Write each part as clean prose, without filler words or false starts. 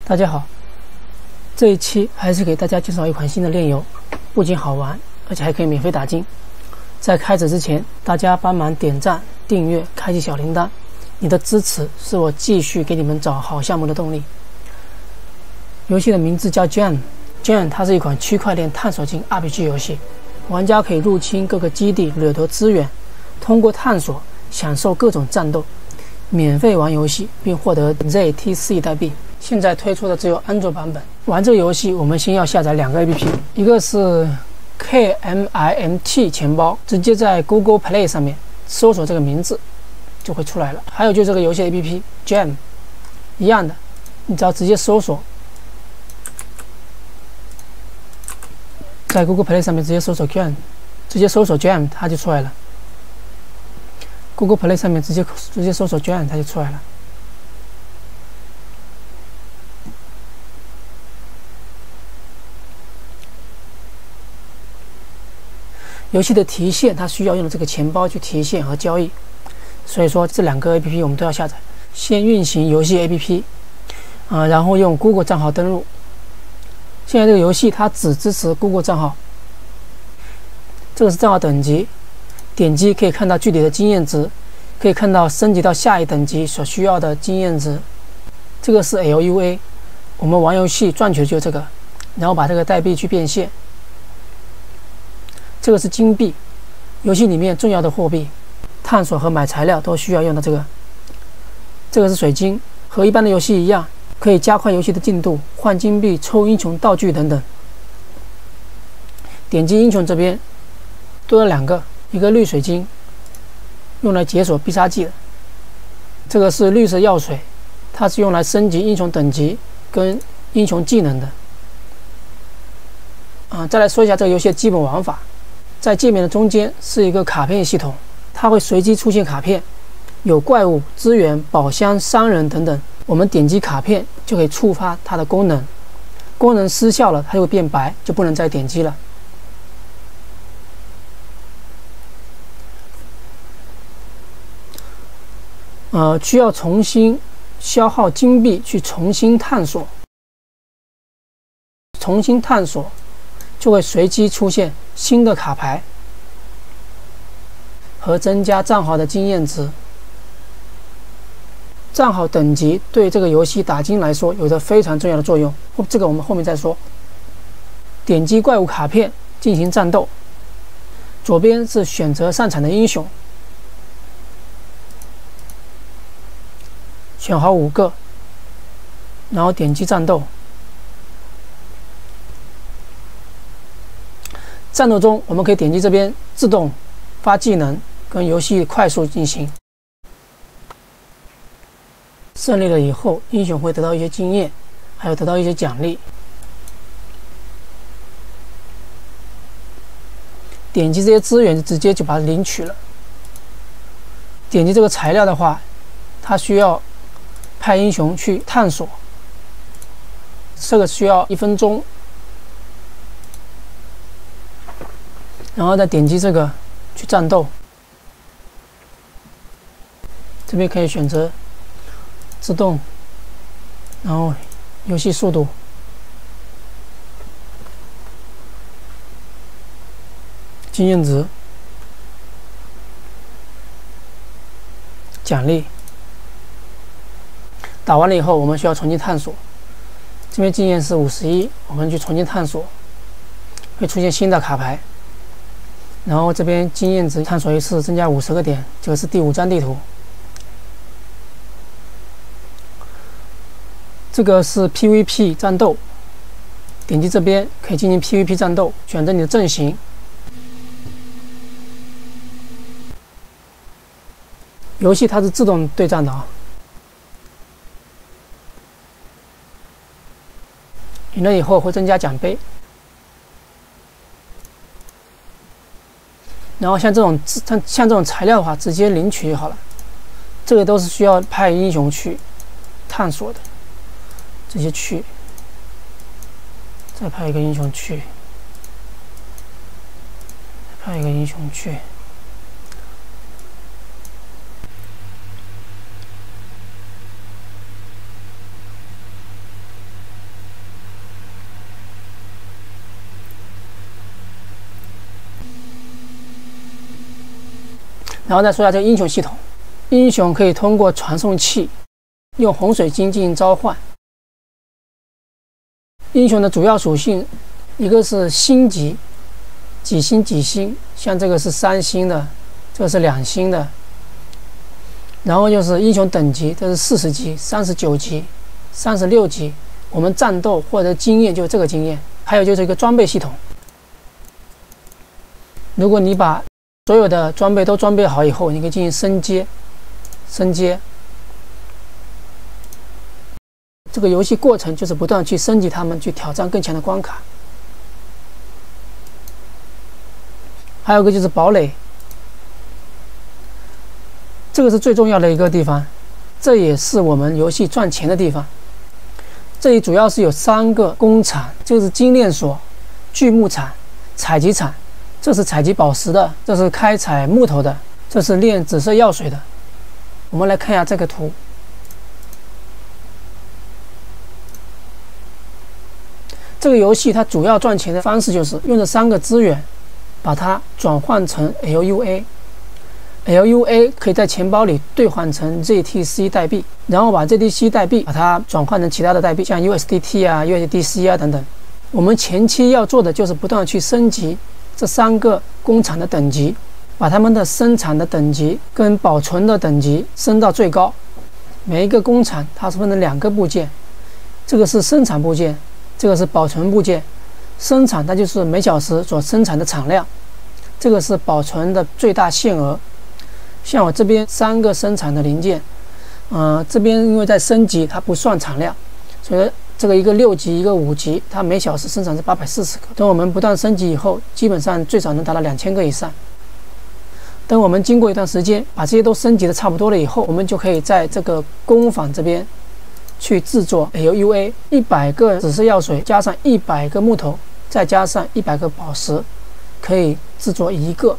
大家好，这一期还是给大家介绍一款新的链游，不仅好玩，而且还可以免费打金。在开始之前，大家帮忙点赞、订阅、开启小铃铛，你的支持是我继续给你们找好项目的动力。游戏的名字叫 Jam， 它是一款区块链探索型 RPG 游戏，玩家可以入侵各个基地，掠夺资源，通过探索享受各种战斗，免费玩游戏并获得 ZTC 代币。现在推出的只有安卓版本。玩这个游戏，我们先要下载两个 APP， 一个是 KMINT 钱包，直接在 Google Play 上面搜索这个名字就会出来了。还有就是这个游戏 APP Jam， 一样的，你只要直接搜索，在 Google Play 上面直接搜索 Jam， 它就出来了。Google Play 上面直接搜索 Jam， 它就出来了。游戏的提现，它需要用这个钱包去提现和交易，所以说这两个 APP 我们都要下载。先运行游戏 APP，然后用 Google 账号登录。现在这个游戏它只支持 Google 账号，这个是账号等级，点击可以看到具体的经验值，可以看到升级到下一等级所需要的经验值。这个是 LUA， 我们玩游戏赚取的就是这个，然后把这个代币去变现。这个是金币，游戏里面重要的货币，探索和买材料都需要用到这个。这个是水晶，和一般的游戏一样，可以加快游戏的进度，换金币、抽英雄道具等等。点击英雄这边，多了两个，一个绿水晶，用来解锁必杀技的。这个是绿色药水，它是用来升级英雄等级跟英雄技能的。再来说一下这个游戏的基本玩法。在界面的中间是一个卡片系统，它会随机出现卡片，有怪物、资源、宝箱、商人等等。我们点击卡片就可以触发它的功能，功能失效了，它就会变白，就不能再点击了。需要重新消耗金币去重新探索，就会随机出现新的卡牌和增加账号的经验值。账号等级对这个游戏打金来说有着非常重要的作用，这个我们后面再说。点击怪物卡片进行战斗，左边是选择上场的英雄，选好5个，然后点击战斗。战斗中，我们可以点击这边自动发技能，跟游戏快速进行。胜利了以后，英雄会得到一些经验，还有得到一些奖励。点击这些资源，直接就把它领取了。点击这个材料的话，它需要派英雄去探索，这个需要1分钟。然后再点击这个去战斗，这边可以选择自动，然后游戏速度，经验值，奖励。打完了以后，我们需要重新探索，这边经验是51，我们去重新探索，会出现新的卡牌。然后这边经验值探索一次增加50个点，这个是第5张地图。这个是 PVP 战斗，点击这边可以进行 PVP 战斗，选择你的阵型。游戏它是自动对战的啊，赢了以后会增加奖杯。然后像这种材料的话，直接领取就好了。这个都是需要派英雄去探索的，直接去，再派一个英雄去，派一个英雄去。然后再说一下这个英雄系统，英雄可以通过传送器用红水晶进行召唤。英雄的主要属性，一个是星级，几星几星，像这个是3星的，这个是2星的。然后就是英雄等级，这是40级、39级、36级。我们战斗或者经验就是这个经验，还有就是一个装备系统。如果你把所有的装备都装备好以后，你可以进行升阶。这个游戏过程就是不断去升级它们，去挑战更强的关卡。还有一个就是堡垒，这个是最重要的一个地方，这也是我们游戏赚钱的地方。这里主要是有3个工厂，就是精炼所、锯木厂、采集厂。这是采集宝石的，这是开采木头的，这是炼紫色药水的。我们来看一下这个图。这个游戏它主要赚钱的方式就是用这3个资源，把它转换成 LUA。LUA 可以在钱包里兑换成 ZTC 代币，然后把 ZTC 代币把它转换成其他的代币，像 USDT 啊、USDC 啊等等。我们前期要做的就是不断去升级这3个工厂的等级，把它们的生产的等级跟保存的等级升到最高。每一个工厂它是分成2个部件，这个是生产部件，这个是保存部件。生产它就是每小时所生产的产量，这个是保存的最大限额。像我这边3个生产的零件，这边因为在升级，它不算产量，所以这个一个6级，一个5级，它每小时生产是840个。等我们不断升级以后，基本上最少能达到2000个以上。等我们经过一段时间，把这些都升级的差不多了以后，我们就可以在这个工坊这边去制作 LUA。100个紫色药水加上100个木头，再加上100个宝石，可以制作1个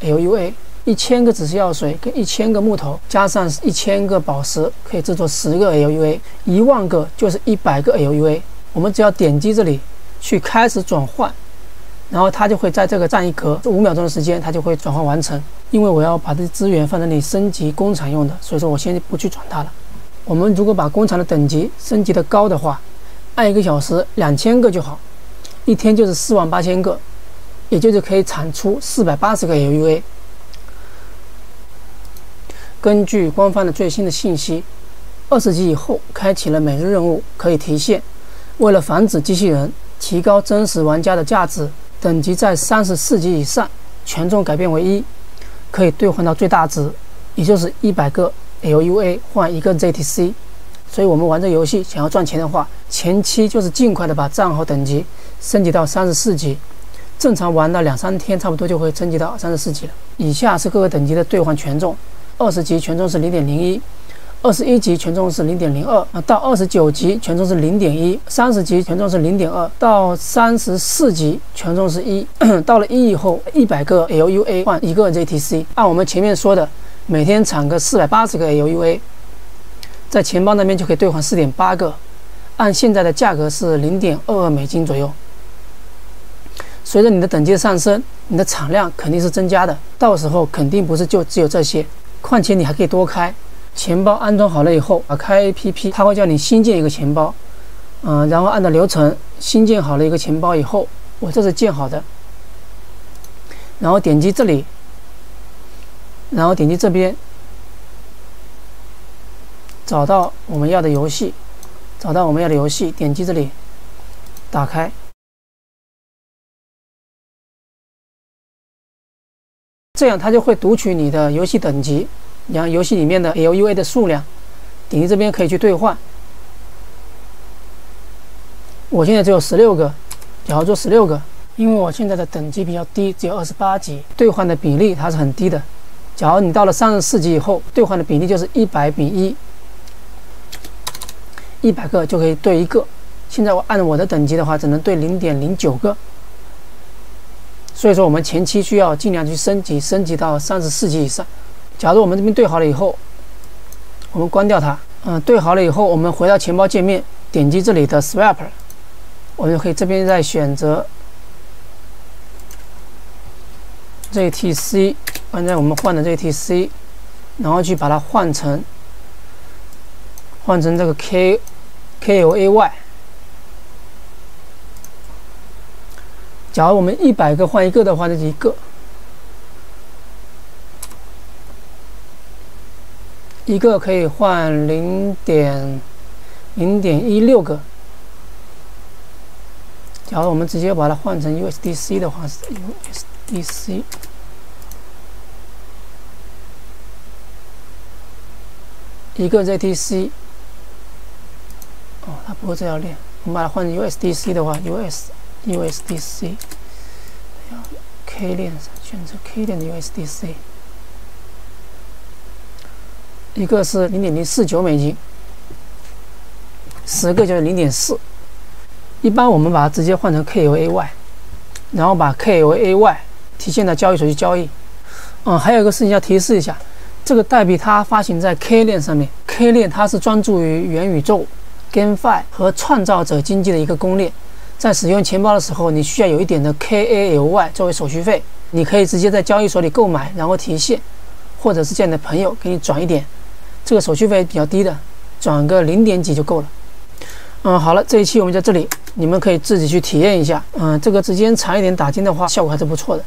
LUA。1000个紫色药水跟1000个木头加上1000个宝石，可以制作10个 LUA。10000个就是100个 LUA。我们只要点击这里去开始转换，然后它就会在这个站一格，5秒钟的时间它就会转换完成。因为我要把这些资源放在这里升级工厂用的，所以说我先不去转它了。我们如果把工厂的等级升级的高的话，按1个小时2000个就好，一天就是48000个，也就是可以产出480个 LUA。根据官方的最新的信息，20级以后开启了每日任务，可以提现。为了防止机器人，提高真实玩家的价值，等级在34级以上，权重改变为1，可以兑换到最大值，也就是100个 LUA 换1个 ZTC。所以我们玩这游戏想要赚钱的话，前期就是尽快的把账号等级升级到34级，正常玩到2-3天，差不多就会升级到34级了。以下是各个等级的兑换权重。20级权重是 0.01， 21级权重是 0.02， 到29级权重是 0.1， 30级权重是 0.2， 到34级权重是1。到了1以后，100个 LUA 换1个 ZTC。按我们前面说的，每天产个480个 LUA， 在钱包那边就可以兑换 4.8个，按现在的价格是0.22美金左右。随着你的等级的上升，你的产量肯定是增加的，到时候肯定不是就只有这些。况且你还可以多开钱包，安装好了以后，打开 APP， 它会叫你新建一个钱包，然后按照流程新建好了一个钱包以后，我这是建好的，然后点击这里，然后点击这边，找到我们要的游戏，点击这里，打开。这样它就会读取你的游戏等级，然后游戏里面的 LUA 的数量，点击这边可以去兑换。我现在只有16个，假如说16个，因为我现在的等级比较低，只有28级，兑换的比例它是很低的。假如你到了34级以后，兑换的比例就是100比1，100个就可以兑1个。现在我按我的等级的话，只能兑0.09个。所以说我们前期需要尽量去升级到34级以上。假如我们这边对好了以后，我们关掉它，对好了以后，我们回到钱包界面，点击这里的 Swap， 我们就可以这边再选择 ZTC 刚才我们换的这个 TC， 然后去把它换成这个 KLAY。假如我们100个换1个的话，这是1个。1个可以换0.16个。假如我们直接把它换成 USDC 的话，是 USDC。1个 ZTC。哦，它不会这样练。我们把它换成 USDC 的话 ，USDC。K 链上选择 K 链的 USDC。一个是0.049美金，10个就是0.4。一般我们把它直接换成 KLAY， 然后把 KLAY 提现到交易所去交易。还有一个事情要提示一下，这个代币它发行在 K 链上面 ，K 链它是专注于元宇宙、GameFi 和创造者经济的一个公链。在使用钱包的时候，你需要有一点的 KALY 作为手续费，你可以直接在交易所里购买，然后提现，或者是叫你的朋友给你转一点。这个手续费比较低的，转个0点几就够了。好了，这一期我们在这里，你们可以自己去体验一下。这个时间长一点打金的话，效果还是不错的。